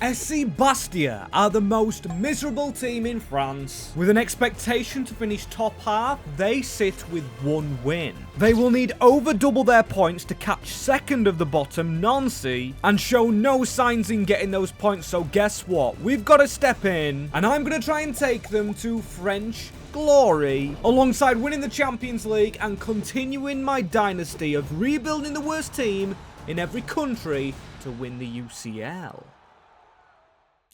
SC Bastia are the most miserable team in France. With an expectation to finish top half, they sit with 1 win. They will need over double their points to catch second of the bottom, Nancy, and show no signs in getting those points, so guess what? We've got to step in, and I'm going to try and take them to French glory, alongside winning the Champions League and continuing my dynasty of rebuilding the worst team in every country to win the UCL.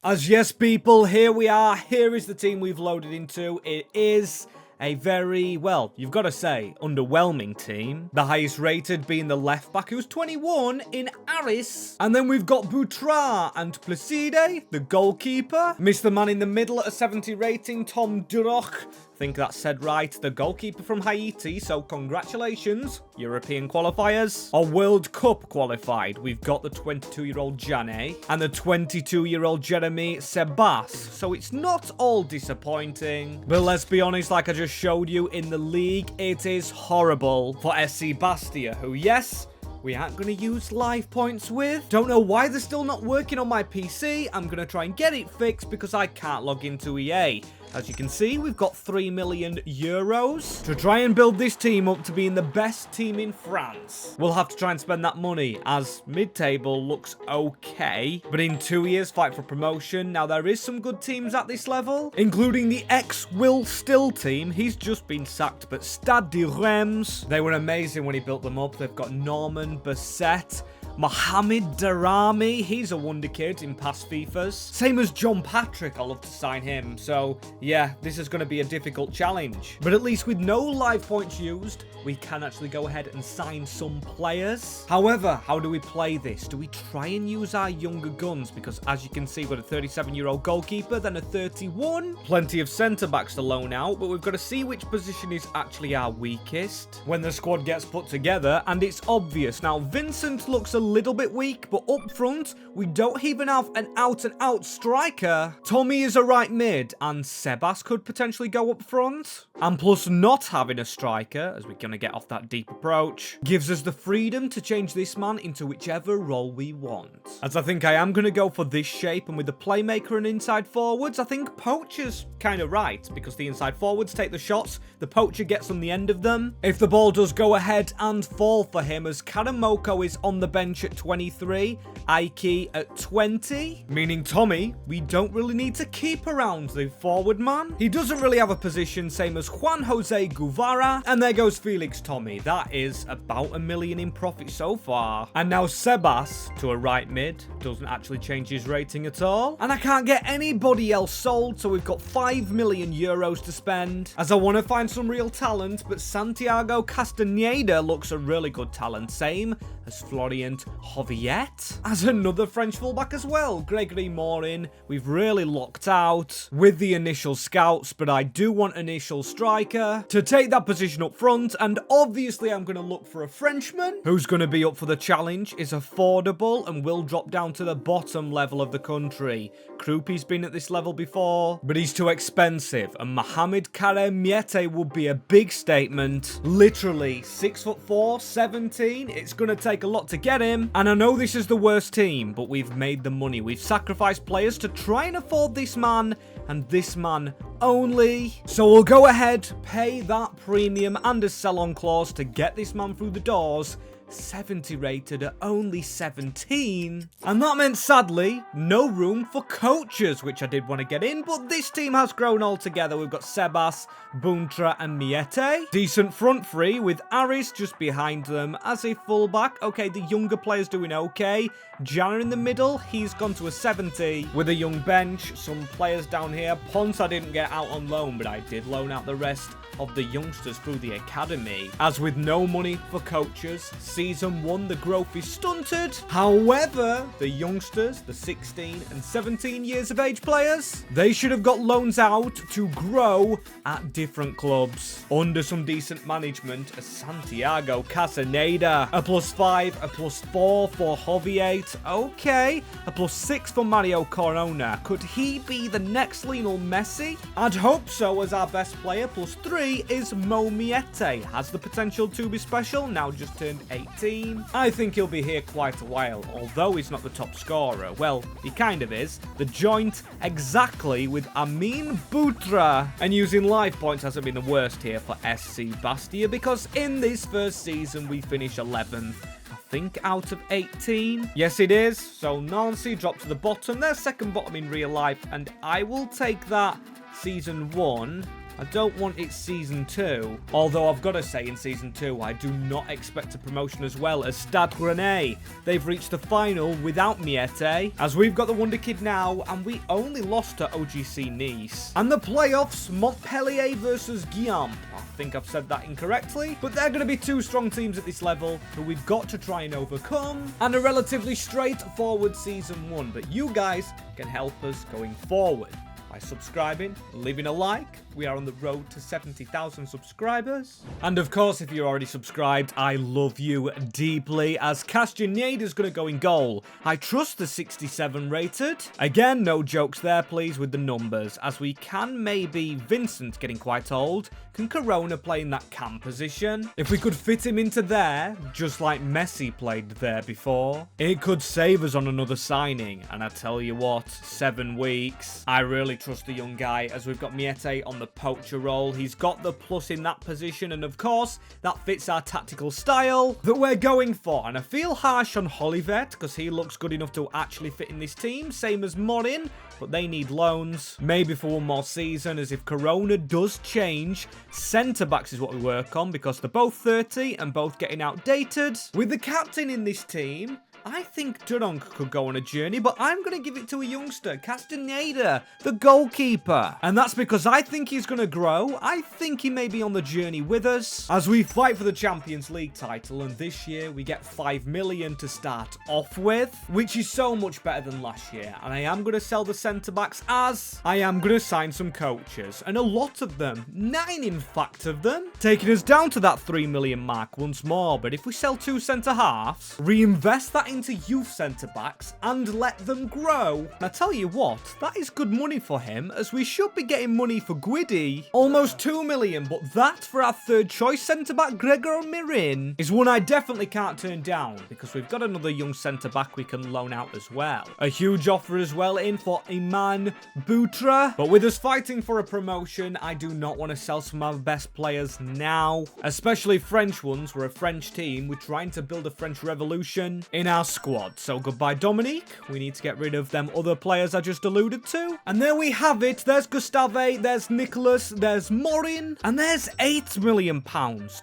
As yes, people, here we are. Here is the team we've loaded into. It is a very, well, you've got to say, underwhelming team. The highest rated being the left back, who's 21 in Aris. And then we've got Boutrard and Placide, the goalkeeper. Missed the man in the middle at a 70 rating, Tom Duroch. Think that's said right, the goalkeeper from Haiti, so congratulations, European qualifiers. Our World Cup qualified, we've got the 22-year-old Janet and the 22-year-old Jeremy Sebas, so it's not all disappointing. But let's be honest, like I just showed you in the league, it is horrible for SC Bastia, who, yes, we aren't going to use live points with. Don't know why they're still not working on my PC. I'm going to try and get it fixed because I can't log into EA. As you can see, we've got 3 million euros to try and build this team up to being the best team in France. We'll have to try and spend that money, as mid-table looks okay. But in 2 years, fight for promotion. Now, there is some good teams at this level, including the ex-Will Still team. He's just been sacked, but Stade de Reims, they were amazing when he built them up. They've got Norman Basset, Mohamed Darami, he's a wonder kid in past FIFAs. Same as John Patrick, I'll love to sign him. So, yeah, this is going to be a difficult challenge. But at least with no live points used, we can actually go ahead and sign some players. However, how do we play this? Do we try and use our younger guns? Because as you can see, we've got a 37-year-old goalkeeper, then a 31. Plenty of centre-backs to loan out, but we've got to see which position is actually our weakest when the squad gets put together, and it's obvious. Now, Vincent looks a little bit weak, but up front, we don't even have an out-and-out striker. Tommy is a right mid, and Sebas could potentially go up front. And plus, not having a striker, as we're going to get off that deep approach, gives us the freedom to change this man into whichever role we want. As I think I am going to go for this shape, and with the playmaker and inside forwards, I think Poacher's kind of right, because the inside forwards take the shots, the Poacher gets on the end of them. If the ball does go ahead and fall for him, as Karamoko is on the bench at 23, Aiki at 20, meaning Tommy, we don't really need to keep around the forward man. He doesn't really have a position, same as Juan Jose Guevara, and there goes Felix Tommy. That is about $1 million in profit so far. And now Sebas to a right mid, doesn't actually change his rating at all. And I can't get anybody else sold, so we've got 5 million euros to spend, as I want to find some real talent, but Santiago Castaneda looks a really good talent, same as Florent Joviet, as another French fullback as well. Gregory Morin, we've really locked out with the initial scouts, but I do want an initial striker to take that position up front, and obviously I'm going to look for a Frenchman who's going to be up for the challenge, is affordable, and will drop down to the bottom level of the country. Krupi's been at this level before, but he's too expensive, and Mohamed Karem Miete would be a big statement. Literally 6'4", 17, it's going to take a lot to get him, and I know this is the worst team, but we've made the money. We've sacrificed players to try and afford this man, and this man only. So we'll go ahead, pay that premium and a sell-on clause to get this man through the doors. 70 rated at only 17. And that meant, sadly, no room for coaches, which I did want to get in, but this team has grown altogether. We've got Sebas, Buntra and Miete. Decent front three with Aris just behind them as a fullback. Okay, the younger player's doing okay. Jana in the middle, he's gone to a 70 with a young bench. Some players down here. Ponce I didn't get out on loan, but I did loan out the rest of the youngsters through the academy. As with no money for coaches, Season 1, the growth is stunted. However, the youngsters, the 16 and 17 years of age players, they should have got loans out to grow at different clubs under some decent management. A Santiago Castaneda, a +5, a +4 for Joviet. Okay, a +6 for Mario Corona. Could he be the next Lionel Messi? I'd hope so, as our best player. +3 is Mo Miete. Has the potential to be special, now just turned 18. 18. I think he'll be here quite a while, although he's not the top scorer. Well, he kind of is. The joint exactly with Amin Butra. And using life points hasn't been the worst here for SC Bastia, because in this first season we finish 11th. I think out of 18. Yes, it is. So Nancy dropped to the bottom. They're second bottom in real life, and I will take that season 1. I don't want it season 2. Although I've got to say in season 2, I do not expect a promotion as well as Stade Rennais. They've reached the final without Miete, as we've got the Wonder Kid now, and we only lost to OGC Nice. And the playoffs, Montpellier versus Guillaume. I think I've said that incorrectly, but they're going to be two strong teams at this level who we've got to try and overcome, and a relatively straightforward season 1. But you guys can help us going forward by subscribing and leaving a like. We are on the road to 70,000 subscribers. And of course, if you're already subscribed, I love you deeply, as Castaneda's going to go in goal. I trust the 67 rated. Again, no jokes there, please, with the numbers, as we can maybe Vincent getting quite old. Can Corona play in that cam position? If we could fit him into there, just like Messi played there before, it could save us on another signing. And I tell you what, 7 weeks. I really trust the young guy, as we've got Miete on the poacher role. He's got the plus in that position, and of course that fits our tactical style that we're going for. And I feel harsh on Holivet, because he looks good enough to actually fit in this team, same as Morin, but they need loans, maybe for one more season, as if Corona does change, centre backs is what we work on, because they're both 30 and both getting outdated. With the captain in this team, I think Durong could go on a journey, but I'm going to give it to a youngster, Castaneda, the goalkeeper. And that's because I think he's going to grow. I think he may be on the journey with us as we fight for the Champions League title. And this year we get 5 million to start off with, which is so much better than last year. And I am going to sell the centre-backs, as I am going to sign some coaches. And a lot of them, 9 in fact of them, taking us down to that 3 million mark once more. But if we sell 2 centre-halves, reinvest that into youth centre-backs and let them grow. And I tell you what, that is good money for him, as we should be getting money for Guidi. Almost 2 million, but that for our third choice centre-back, Gregor Mirin, is one I definitely can't turn down, because we've got another young centre-back we can loan out as well. A huge offer as well in for Iman Butra. But with us fighting for a promotion, I do not want to sell some of our best players now, especially French ones. We're a French team. We're trying to build a French revolution in our squad. So goodbye Dominique. We need to get rid of them other players I just alluded to. And there we have it. There's Gustave, there's Nicholas, there's Morin, and there's £8 million.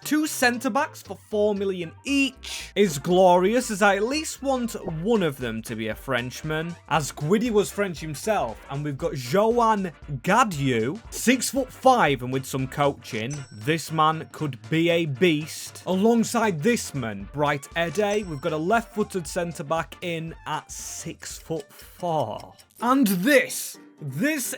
2 centre-backs for 4 million each is glorious, as I at least want one of them to be a Frenchman, as Guidi was French himself. And we've got Joan Gadieu, 6'5", and with some coaching, this man could be a beast. Alongside this man, Bright Ede, we've got a left-footed centre-back in at 6'4". And this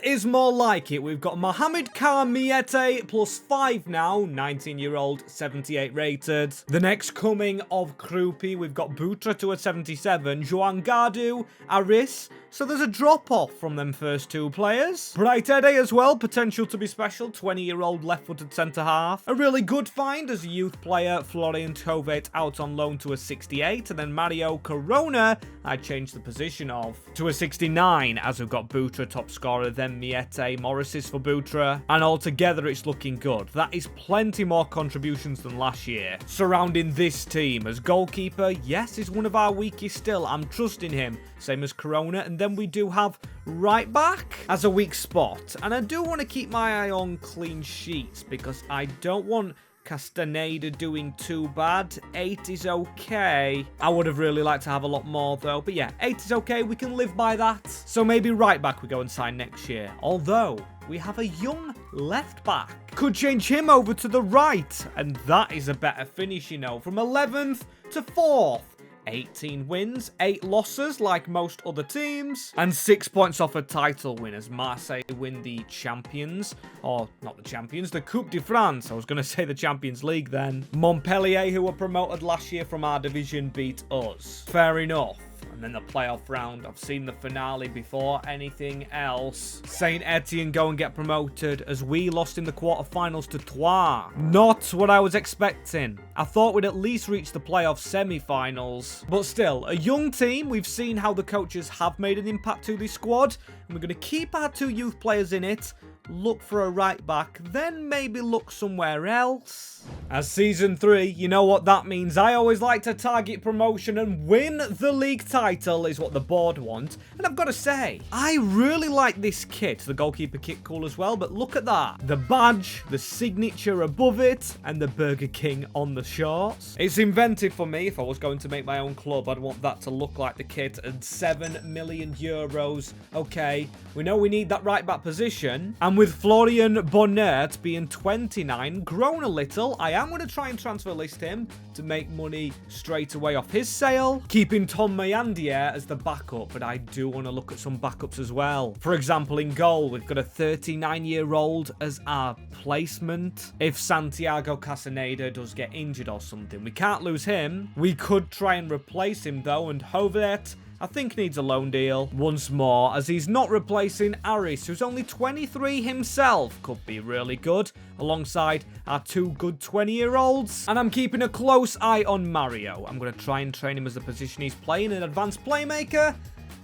is more like it. We've got Mohamed Miete plus 5 now, 19-year-old, 78 rated. The next coming of Krupi, we've got Butra to a 77, Joan Gadu, Aris. So there's a drop-off from them first 2 players. Bright Ede as well, potential to be special, 20-year-old left-footed centre-half. A really good find as a youth player, Florian Tovet out on loan to a 68, and then Mario Corona, I changed the position of, to a 69, as we've got Butra top scorer, then Miete, Morris for Butra, and altogether it's looking good. That is plenty more contributions than last year. Surrounding this team as goalkeeper, yes, is one of our weakest still. I'm trusting him, same as Corona. And then we do have right back as a weak spot, and I do want to keep my eye on clean sheets, because I don't want Castaneda doing too bad. 8 is okay. I would have really liked to have a lot more though, but yeah, 8 is okay. We can live by that. So maybe right back we go and sign next year, although we have a young left back. Could change him over to the right, and that is a better finish, you know, from 11th to 4th. 18 wins, 8 losses like most other teams, and 6 points off a title win as Marseille win the Champions, or not the Champions, the Coupe de France. I was going to say the Champions League then. Montpellier, who were promoted last year from our division, beat us. Fair enough. And then the playoff round. I've seen the finale before anything else. Saint Etienne go and get promoted as we lost in the quarterfinals to Troyes. Not what I was expecting. I thought we'd at least reach the playoff semi-finals. But still, a young team. We've seen how the coaches have made an impact to this squad. And we're going to keep our 2 youth players in it. Look for a right back, then maybe look somewhere else. As Season 3, you know what that means. I always like to target promotion and win the league title is what the board want. And I've got to say, I really like this kit. The goalkeeper kit cool as well, but look at that. The badge, the signature above it, and the Burger King on the shorts. It's inventive for me. If I was going to make my own club, I'd want that to look like the kit. And 7 million euros. Okay, we know we need that right back position. And with Florian Bonnert being 29, grown a little, I am going to try and transfer list him to make money straight away off his sale, keeping Tom Mayandier as the backup, but I do want to look at some backups as well. For example, in goal, we've got a 39-year-old as our placement. If Santiago Casaneda does get injured or something, we can't lose him. We could try and replace him though, and Hovet, I think, needs a loan deal once more, as he's not replacing Aris, who's only 23 himself. Could be really good, alongside our 2 good 20-year-olds. And I'm keeping a close eye on Mario. I'm going to try and train him as the position he's playing, an advanced playmaker.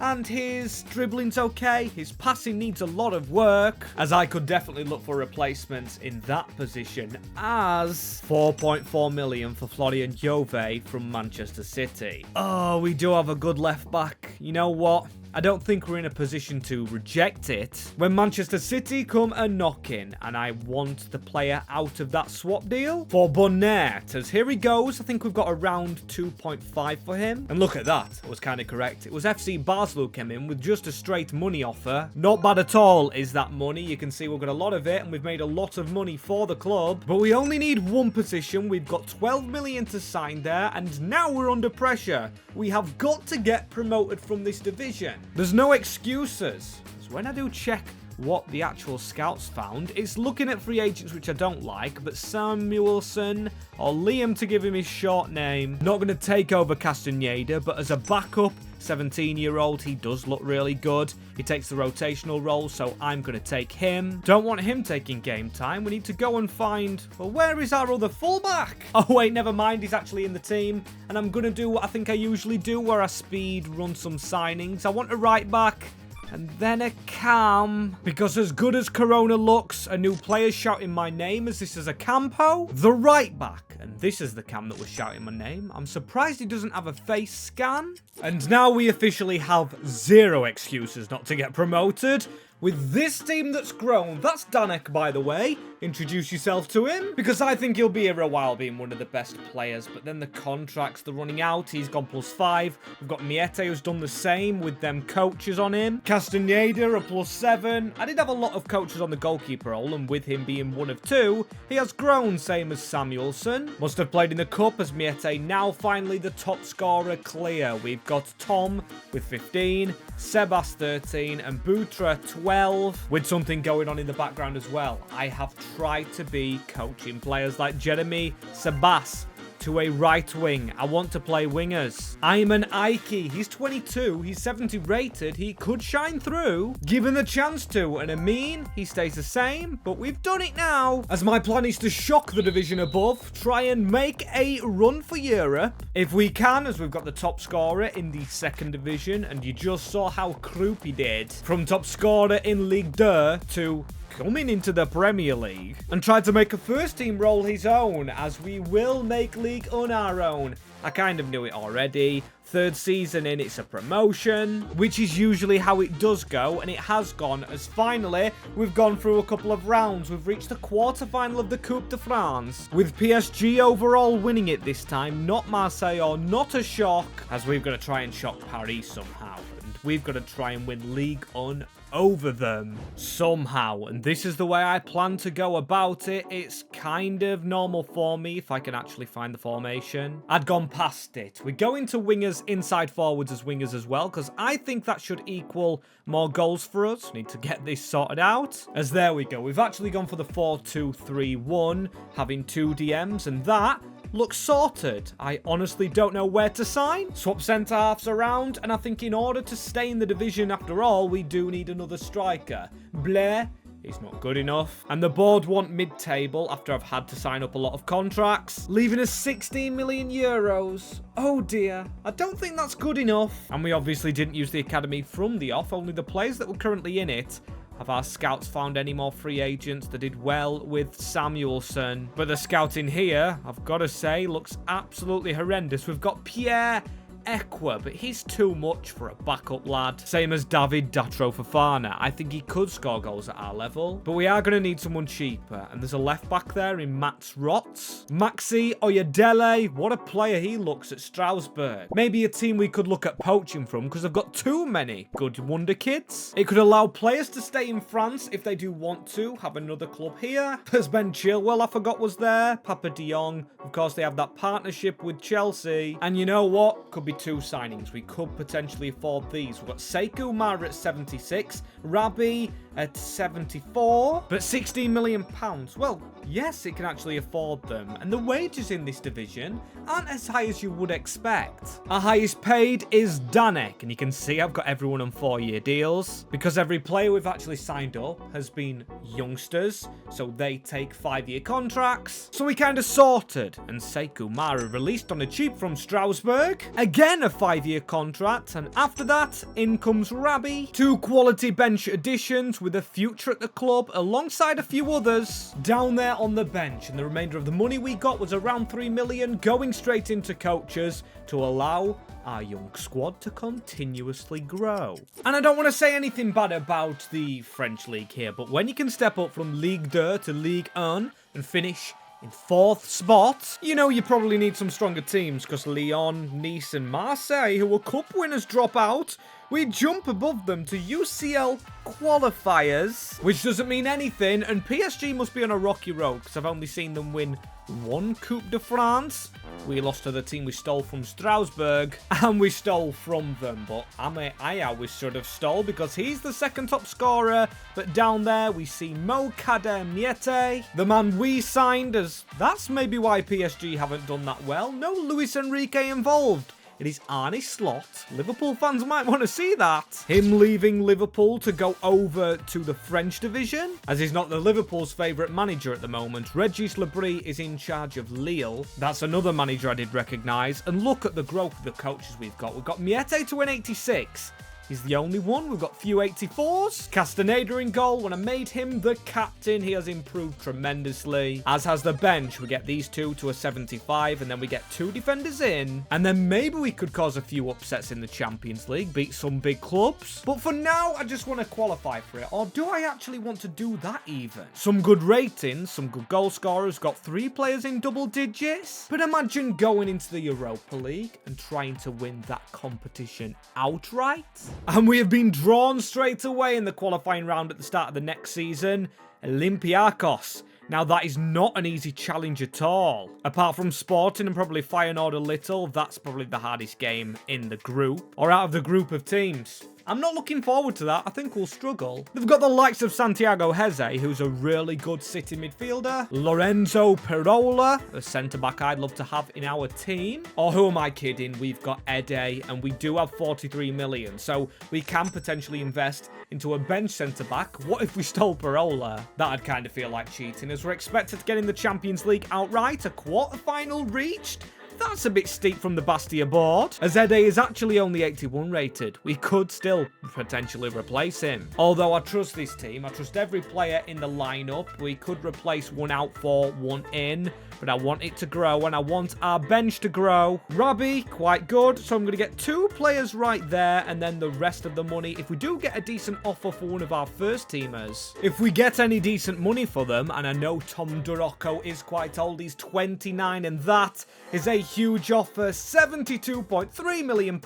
And his dribbling's okay. His passing needs a lot of work, as I could definitely look for replacements in that position, as 4.4 million for Florian Jove from Manchester City. Oh, we do have a good left back. You know what? I don't think we're in a position to reject it when Manchester City come a knocking, and I want the player out of that swap deal for Bonnert, as here he goes. I think we've got around 2.5 for him. And look at that. I was kind of correct. It was FC Bastia who came in with just a straight money offer. Not bad at all is that money. You can see we've got a lot of it, and we've made a lot of money for the club. But we only need 1 position. We've got 12 million to sign there, and now we're under pressure. We have got to get promoted from this division. There's no excuses. So when I do check what the actual scouts found, it's looking at free agents, which I don't like, but Samuelson or Liam, to give him his short name, not going to take over Castaneda, but as a backup, 17-year-old, he does look really good. He takes the rotational role, so I'm going to take him. Don't want him taking game time. We need to go and find, well, where is our other fullback? Oh, wait, never mind. He's actually in the team. And I'm going to do what I think I usually do, where I speed run some signings. I want a right back. And then a cam. Because as good as Corona looks, a new player's shouting my name as this is a Campo. The right back. And this is the cam that was shouting my name. I'm surprised he doesn't have a face scan. And now we officially have 0 excuses not to get promoted. With this team that's grown. That's Danek, by the way. Introduce yourself to him, because I think he'll be here a while being one of the best players. But then the contracts, they're running out. He's gone +5. We've got Miete, who's done the same with them coaches on him. Castaneda, a +7. I did have a lot of coaches on the goalkeeper role, and with him being one of 2, he has grown, same as Samuelson. Must have played in the cup as Miete. Now finally the top scorer clear. We've got Tom with 15, Sebas 13, and Butra 12, with something going on in the background as well. I have tried to be coaching players like Jeremy Sebas to a right wing. I want to play wingers. Ayman Aiki, he's 22, he's 70 rated, he could shine through, given the chance to. And Amin, he stays the same, but we've done it now, as my plan is to shock the division above, try and make a run for Europe. If we can, as we've got the top scorer in the 2nd division, and you just saw how Krupi did, from top scorer in Ligue 2 to coming into the Premier League, and tried to make a first team role his own, as we will make League on our own. I kind of knew it already. 3rd season in, it's a promotion, which is usually how it does go, and it has gone, as finally we've gone through a couple of rounds. We've reached the quarter-final of the Coupe de France, with PSG overall winning it this time, not Marseille, or not a shock, as we've got to try and shock Paris somehow, and we've got to try and win League on over them somehow. And this is the way I plan to go about it. It's kind of normal for me if I can actually find the formation. I'd gone past it. We go into wingers, inside forwards as wingers as well, because I think that should equal more goals for us. Need to get this sorted out. As there we go. We've actually gone for the 4-2-3-1, having 2 DMs, and that looks sorted. I honestly don't know where to sign. Swap centre-halves around, and I think in order to stay in the division after all, we do need another striker. Blair, he's not good enough. And the board want mid-table after I've had to sign up a lot of contracts, leaving us 16 million euros. Oh dear, I don't think that's good enough. And we obviously didn't use the academy from the off, only the players that were currently in it. Have our scouts found any more free agents that did well with Samuelson? But the scouting here, I've got to say, looks absolutely horrendous. We've got Pierre Ekwa, but he's too much for a backup lad. Same as David Datro Fofana. I think he could score goals at our level, but we are going to need someone cheaper. And there's a left back there in Mats Rots. Maxi Oyedele, what a player he looks at Strasbourg. Maybe a team we could look at poaching from because they've got too many good wonder kids. It could allow players to stay in France if they do want to have another club here. There's Ben Chilwell, I forgot was there. Papa de Jong. Of course, they have that partnership with Chelsea. And you know what? Could be two signings. We could potentially afford these. We've got Sekou Mara at 76, Rabi at 74, but 16 million pounds. Well, yes, it can actually afford them. And the wages in this division aren't as high as you would expect. Our highest paid is Danek, and you can see I've got everyone on 4-year deals because every player we've actually signed up has been youngsters, so they take 5-year contracts. So we kind of sorted, and Sekou Mara released on a cheap from Strasbourg. Again, a 5-year contract, and after that, in comes Rabi. 2 quality bench additions with a future at the club alongside a few others down there on the bench, and the remainder of the money we got was around 3 million going straight into coaches to allow our young squad to continuously grow. And I don't want to say anything bad about the French league here, but when you can step up from Ligue 2 to Ligue 1 and finish in 4th spot, you know you probably need some stronger teams because Lyon, Nice and Marseille, who were cup winners, drop out. We jump above them to UCL qualifiers, which doesn't mean anything, and PSG must be on a rocky road because I've only seen them win 1 Coupe de France. We lost to the team we stole from Strasbourg, and we stole from them, but I always should have stole because he's the 2nd top scorer. But down there we see Mo Kader Miete, the man we signed, as that's maybe why PSG haven't done that well. No Luis Enrique involved. It is Arne Slot. Liverpool fans might want to see that. Him leaving Liverpool to go over to the French division, as he's not the Liverpool's favourite manager at the moment. Régis Lebris is in charge of Lille. That's another manager I did recognise. And look at the growth of the coaches we've got. We've got Miete to win 86. He's the only one. We've got few 84s. Castaneda in goal. When I made him the captain, he has improved tremendously. As has the bench. We get these 2 to a 75, and then we get 2 defenders in. And then maybe we could cause a few upsets in the Champions League, beat some big clubs. But for now, I just want to qualify for it. Or do I actually want to do that even? Some good ratings, some good goal scorers. Got 3 players in double digits. But imagine going into the Europa League and trying to win that competition outright. And we have been drawn straight away in the qualifying round at the start of the next season. Olympiacos. Now, that is not an easy challenge at all. Apart from Sporting and probably Feyenoord a little, that's probably the hardest game in the group, or out of the group of teams. I'm not looking forward to that. I think we'll struggle. They've got the likes of Santiago Heze, who's a really good City midfielder. Lorenzo Perola, a centre-back I'd love to have in our team. Or who am I kidding? We've got Ede, and we do have 43 million. So we can potentially invest into a bench centre-back. What if we stole Perola? That'd kind of feel like cheating, as we're expected to get in the Champions League outright. A quarter-final reached? That's a bit steep from the Bastia board, as Ede is actually only 81 rated. We could still potentially replace him. Although I trust this team, I trust every player in the lineup. We could replace one out for one in, but I want it to grow, and I want our bench to grow. Rabi, quite good, so I'm going to get 2 players right there, and then the rest of the money, if we do get a decent offer for one of our first teamers, if we get any decent money for them, and I know Tom Durocco is quite old, he's 29, and that is a huge offer, £72.3 million.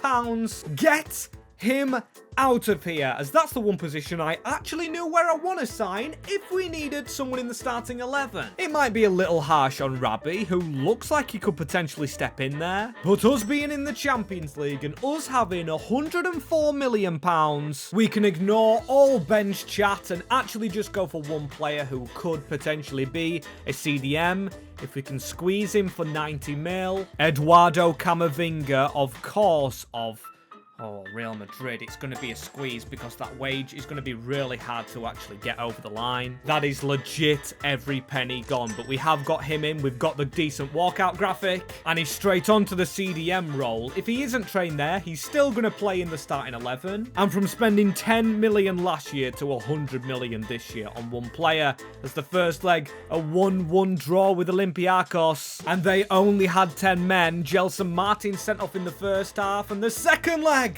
Get him out of here, as that's the one position I actually knew where I want to sign if we needed someone in the starting 11. It might be a little harsh on Rabbi, who looks like he could potentially step in there, but us being in the Champions League and us having £104 million, we can ignore all bench chat and actually just go for one player who could potentially be a CDM if we can squeeze him for 90 mil. Eduardo Camavinga, of course, Oh, Real Madrid, it's going to be a squeeze because that wage is going to be really hard to actually get over the line. That is legit every penny gone, but we have got him in. We've got the decent walkout graphic, and he's straight onto the CDM role. If he isn't trained there, he's still going to play in the starting 11. And from spending 10 million last year to 100 million this year on one player, as the first leg, a 1-1 draw with Olympiacos, and they only had 10 men. Gelson Martin sent off in the first half, and the second leg,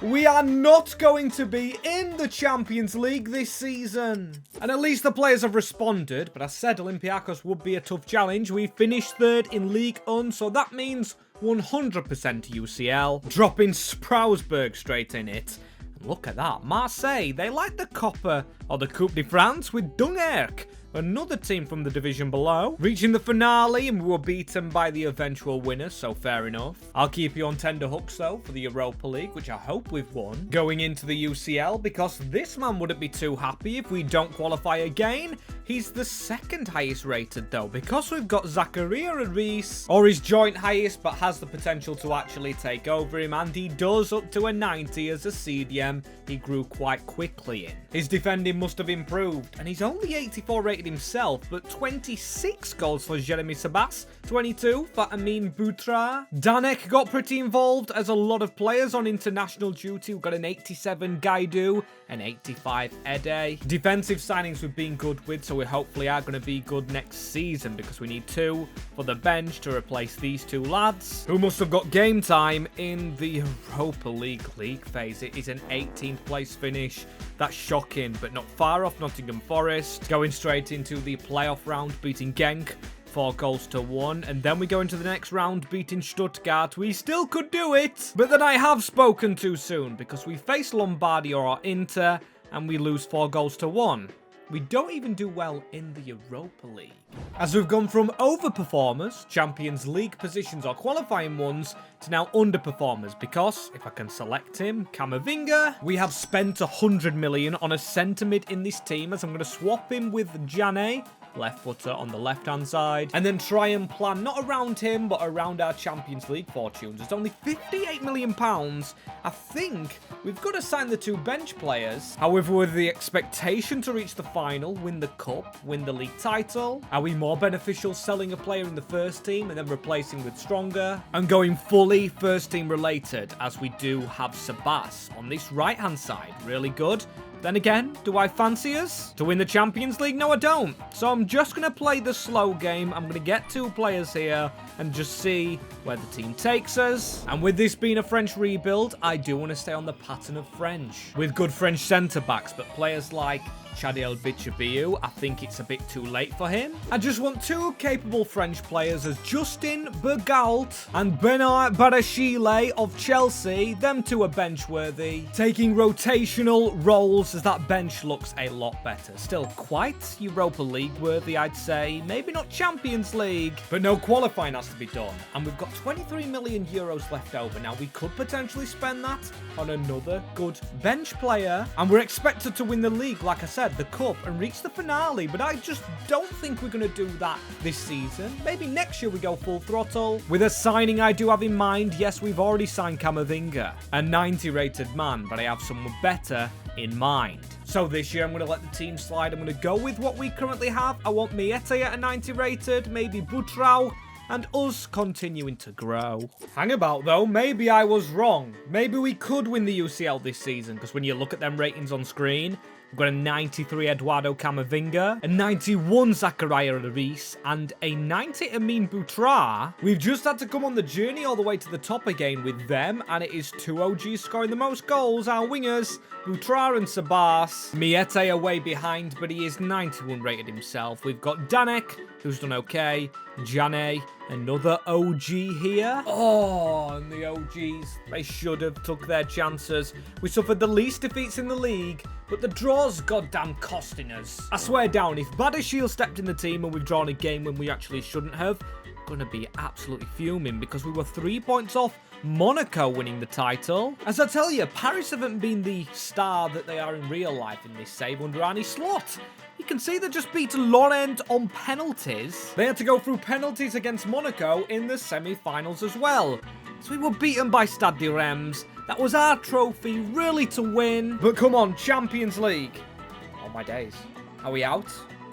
we are not going to be in the Champions League this season. And at least the players have responded, but I said Olympiacos would be a tough challenge. We finished third in Ligue 1, so that means 100% UCL. Dropping Strasbourg straight in it. And look at that, Marseille, they like the Copper or the Coupe de France with Dunkerque, another team from the division below, reaching the finale, and we were beaten by the eventual winners, so fair enough. I'll keep you on tender hooks, though, for the Europa League, which I hope we've won, going into the UCL, because this man wouldn't be too happy if we don't qualify again. He's the second highest rated, though, because we've got Zakaria and Reese, or he's joint highest, but has the potential to actually take over him, and he does up to a 90 as a CDM. He grew quite quickly in. His defending must have improved, and he's only 84 rated himself, but 26 goals for Jeremy Sabas, 22 for Amin Butra. Danek got pretty involved, as a lot of players on international duty. We've got an 87 Gaidu, an 85 Ede. Defensive signings we've been good with, so we hopefully are going to be good next season, because we need 2 for the bench to replace these 2 lads, who must have got game time in the Europa League phase. It is an 18th place finish. That's shocking, but not far off Nottingham Forest. Going straight into the playoff round, beating Genk 4-1, and then we go into the next round, beating Stuttgart. We still could do it, but then I have spoken too soon, because we face Lombardia or Inter, and we lose 4-1. We don't even do well in the Europa League, as we've gone from overperformers, Champions League positions or qualifying ones, to now underperformers, because if I can select him, Camavinga, we have spent 100 million on a centre mid in this team, as I'm going to swap him with Jane, left footer on the left hand side, and then try and plan not around him but around our Champions League fortunes. It's only £58 million. I think we've got to sign the 2 bench players. However, with the expectation to reach the final, win the cup, win the league title, are we more beneficial selling a player in the first team and then replacing with stronger and going fully first team related, as we do have Sabas on this right hand side? Really good. Then again, do I fancy us to win the Champions League? No, I don't. So I'm just going to play the slow game. I'm going to get 2 players here and just see where the team takes us. And with this being a French rebuild, I do want to stay on the pattern of French, with good French centre-backs, but players like Chadiel Bichabiu, I think it's a bit too late for him. I just want 2 capable French players as Justin Bergault and Bernard Barashile of Chelsea. Them 2 are bench-worthy, taking rotational roles, as that bench looks a lot better. Still quite Europa League worthy, I'd say. Maybe not Champions League, but no qualifying has to be done. And we've got 23 million euros left over. Now, we could potentially spend that on another good bench player. And we're expected to win the league, like I said, the cup, and reach the finale, but I just don't think we're going to do that this season. Maybe next year we go full throttle. With a signing I do have in mind, yes, we've already signed Camavinga, a 90 rated man, but I have someone better in mind. So this year I'm going to let the team slide. I'm going to go with what we currently have. I want Miete at a 90 rated, maybe Butrao, and us continuing to grow. Hang about though, maybe I was wrong. Maybe we could win the UCL this season, because when you look at them ratings on screen, We've got a 93 Eduardo Camavinga, a 91 Zakaria Reis, and a 90 Amin Boutra. We've just had to come on the journey all the way to the top again with them, and it is 2 OGs scoring the most goals. Our wingers, Boutra and Sabas. Miete are way behind, but he is 91 rated himself. We've got Danek, who's done okay. Jane, another OG here. Oh, and the OGs, they should have took their chances. We suffered the least defeats in the league, but the draw's goddamn costing us. I swear down, if Badashil stepped in the team and we've drawn a game when we actually shouldn't have, gonna be absolutely fuming because we were 3 points off Monaco winning the title. As I tell you, Paris haven't been the star that they are in real life in this save under Arne Slot. You can see they just beat Lorient on penalties. They had to go through penalties against Monaco in the semi-finals as well. So we were beaten by Stade de Reims. That was our trophy, really, to win. But come on, Champions League. Oh my days. Are we out?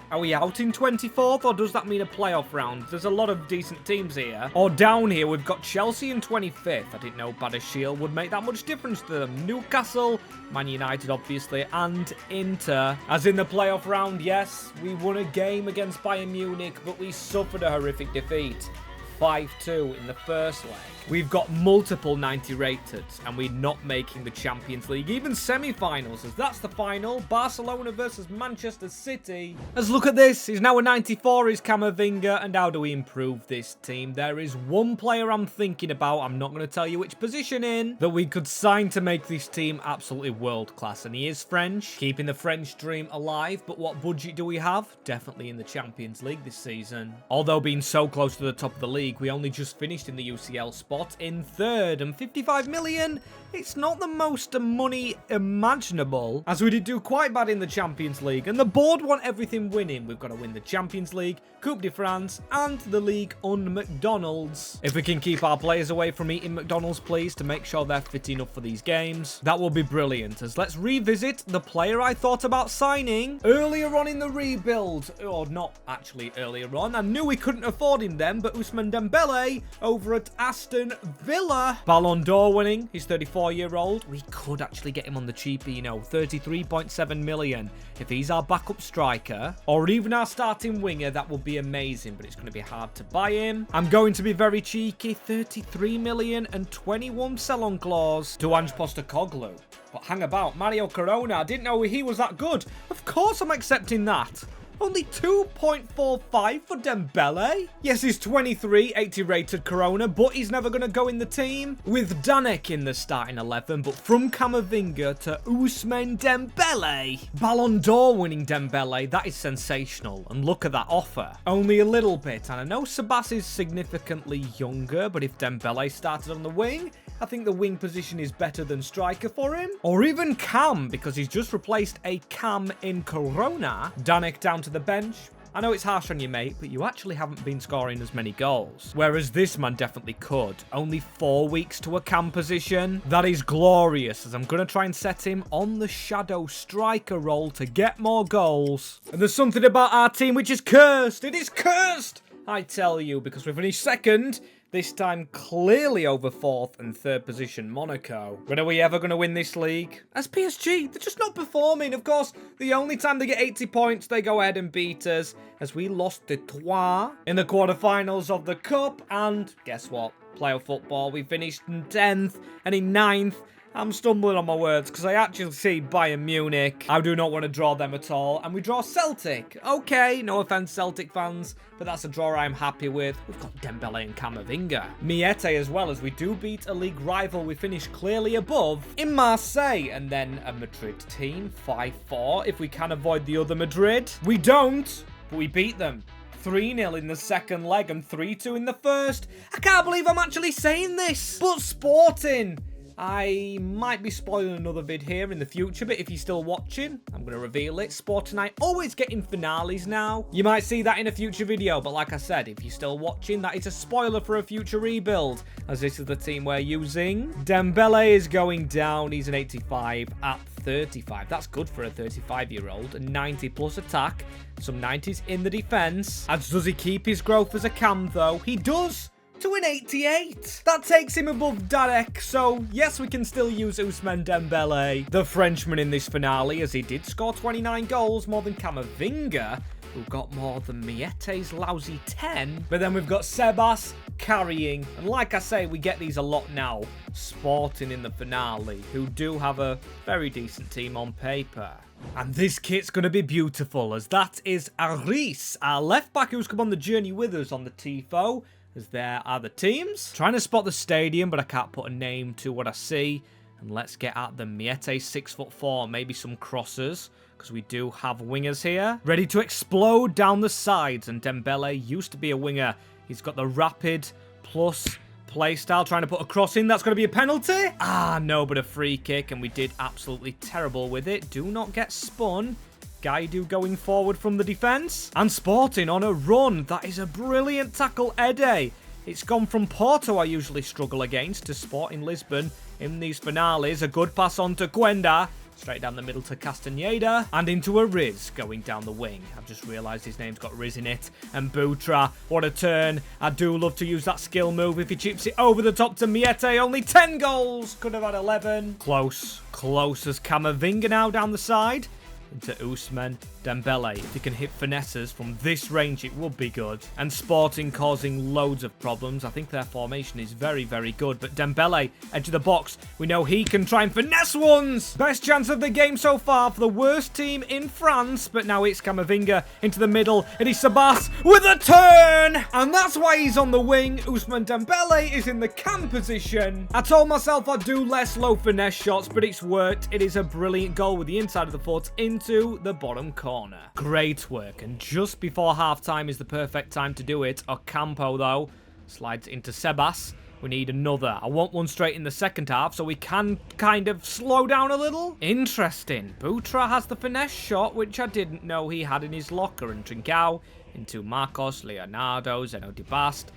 Are we out in 24th, or does that mean a playoff round? There's a lot of decent teams here. Or down here, we've got Chelsea in 25th. I didn't know Badashil would make that much difference to them. Newcastle, Man United, obviously, and Inter. As in the playoff round, yes, we won a game against Bayern Munich, but we suffered a horrific defeat. 5-2 in the first leg. We've got multiple 90 rated, and we're not making the Champions League, even semi-finals, as that's the final. Barcelona versus Manchester City. As look at this, he's now a 94, is Camavinga, and how do we improve this team? There is one player I'm thinking about, I'm not going to tell you which position in, that we could sign to make this team absolutely world-class, and he is French, keeping the French dream alive, but what budget do we have? Definitely in the Champions League this season. Although being so close to the top of the league, we only just finished in the UCL spot in third, and 55 million, it's not the most money imaginable, as we did do quite bad in the Champions League, and the board want everything winning. We've got to win the Champions League, Coupe de France, and the league on McDonald's. If we can keep our players away from eating McDonald's, please, to make sure they're fit enough for these games, that will be brilliant. As let's revisit the player I thought about signing earlier on in the rebuild, or not actually earlier on. I knew we couldn't afford him then, but Ousmane Dembele over at Aston Villa. Ballon d'Or winning, he's 34-year-old. We could actually get him on the cheapie, you know, 33.7 million. If he's our backup striker, or even our starting winger, that will be amazing, but it's going to be hard to buy him. I'm going to be very cheeky, 33 million and 21 sell-on clause to Ange Postecoglou. But hang about, Mario Corona, I didn't know he was that good. Of course I'm accepting that. Only 2.45 for Dembele. Yes, he's 23, 80 rated Corona, but he's never going to go in the team. With Danek in the starting 11, but from Camavinga to Ousmane Dembele. Ballon d'Or winning Dembele, that is sensational. And look at that offer. Only a little bit, and I know Sabas is significantly younger, but if Dembele started on the wing, I think the wing position is better than striker for him. Or even Cam, because he's just replaced a Cam in Corona. Danek down to the bench. I know it's harsh on you, mate, but you actually haven't been scoring as many goals. Whereas this man definitely could. Only 4 weeks to a Cam position. That is glorious, as I'm going to try and set him on the shadow striker role to get more goals. And there's something about our team which is cursed. It is cursed, I tell you, because we finished second. This time clearly over 4th and 3rd position Monaco. When are we ever going to win this league? As PSG, they're just not performing. Of course, the only time they get 80 points, they go ahead and beat us, as we lost to Troyes in the quarterfinals of the Cup. And guess what? Playoff football, we finished in 10th and in 9th. I'm stumbling on my words because I actually see Bayern Munich. I do not want to draw them at all. And we draw Celtic. Okay, no offense, Celtic fans, but that's a draw I'm happy with. We've got Dembele and Camavinga. Miete as well, as we do beat a league rival. We finish clearly above in Marseille. And then a Madrid team, 5-4. If we can avoid the other Madrid. We don't, but we beat them. 3-0 in the second leg and 3-2 in the first. I can't believe I'm actually saying this. But Sporting, I might be spoiling another vid here in the future, but if you're still watching, I'm going to reveal it. Sporting, I always get in finales now. You might see that in a future video, but like I said, if you're still watching, that is a spoiler for a future rebuild, as this is the team we're using. Dembele is going down. He's an 85 at 35. That's good for a 35-year-old. A 90+ attack. Some 90s in the defense. As does he keep his growth as a cam, though? He does. to an 88. That takes him above Darek, so yes, we can still use Ousmane Dembele, the Frenchman, in this finale, as he did score 29 goals, more than Camavinga, who got more than Miete's lousy 10. But then we've got Sebas carrying, and like I say, we get these a lot now, Sporting in the finale, who do have a very decent team on paper. And this kit's going to be beautiful, as that is Aris, our left back who's come on the journey with us on the TIFO, as there are the teams. Trying to spot the stadium, but I can't put a name to what I see. And let's get at them. Miete 6'4", maybe some crossers, because we do have wingers here. Ready to explode down the sides, and Dembele used to be a winger. He's got the rapid plus play style, trying to put a cross in. That's going to be a penalty. Ah, no, but a free kick, and we did absolutely terrible with it. Do not get spun. Gaidu going forward from the defence. And Sporting on a run. That is a brilliant tackle, Ede. It's gone from Porto, I usually struggle against, to Sporting Lisbon in these finales. A good pass on to Gwenda. Straight down the middle to Castaneda. And into a Riz going down the wing. I've just realised his name's got Riz in it. And Butra, what a turn. I do love to use that skill move if he chips it over the top to Miete. Only 10 goals. Could have had 11. Close. Close as Camavinga now down the side. Into Ousmane Dembele. If he can hit finesses from this range, it would be good. And Sporting causing loads of problems. I think their formation is very, very good. But Dembele, edge of the box. We know he can try and finesse ones. Best chance of the game so far for the worst team in France. But now it's Camavinga into the middle. It is Sebas with a turn. And that's why he's on the wing. Ousmane Dembele is in the cam position. I told myself I'd do less low finesse shots, but it's worked. It is a brilliant goal with the inside of the foot into the bottom corner. Great work, and just before half-time is the perfect time to do it. Ocampo, though, slides into Sebas. We need another. I want one straight in the second half, so we can kind of slow down a little. Interesting. Butra has the finesse shot, which I didn't know he had in his locker, and Trincao into Marcos, Leonardo, Zeno de Bast.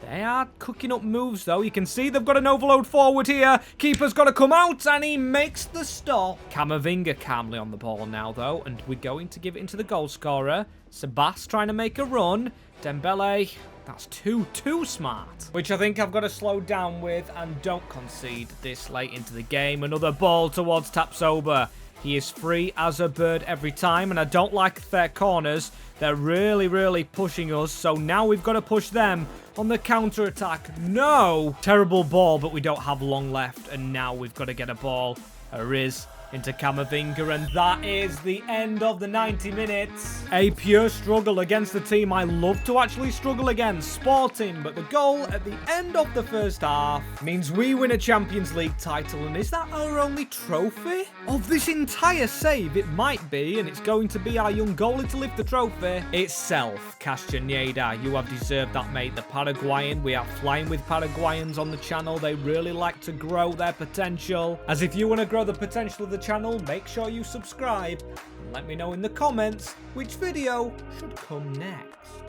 They are cooking up moves, though. You can see they've got an overload forward here. Keeper's got to come out, and he makes the stop. Camavinga calmly on the ball now, though, and we're going to give it into the goal scorer. Sebas trying to make a run. Dembele, that's too smart. Which I think I've got to slow down with and don't concede this late into the game. Another ball towards Tapsoba. He is free as a bird every time, and I don't like their corners. They're really, really pushing us, so now we've got to push them on the counter-attack. No! Terrible ball, but we don't have long left, and now we've got to get a ball. A Riz into Camavinga, and that is the end of the 90 minutes. A pure struggle against the team I love to actually struggle against, Sporting, but the goal at the end of the first half means we win a Champions League title, and is that our only trophy? Of this entire save, it might be, and it's going to be our young goalie to lift the trophy itself. Castaneda, you have deserved that, mate. The Paraguayan, we are flying with Paraguayans on the channel. They really like to grow their potential. As if you want to grow the potential of the channel, make sure you subscribe and let me know in the comments which video should come next.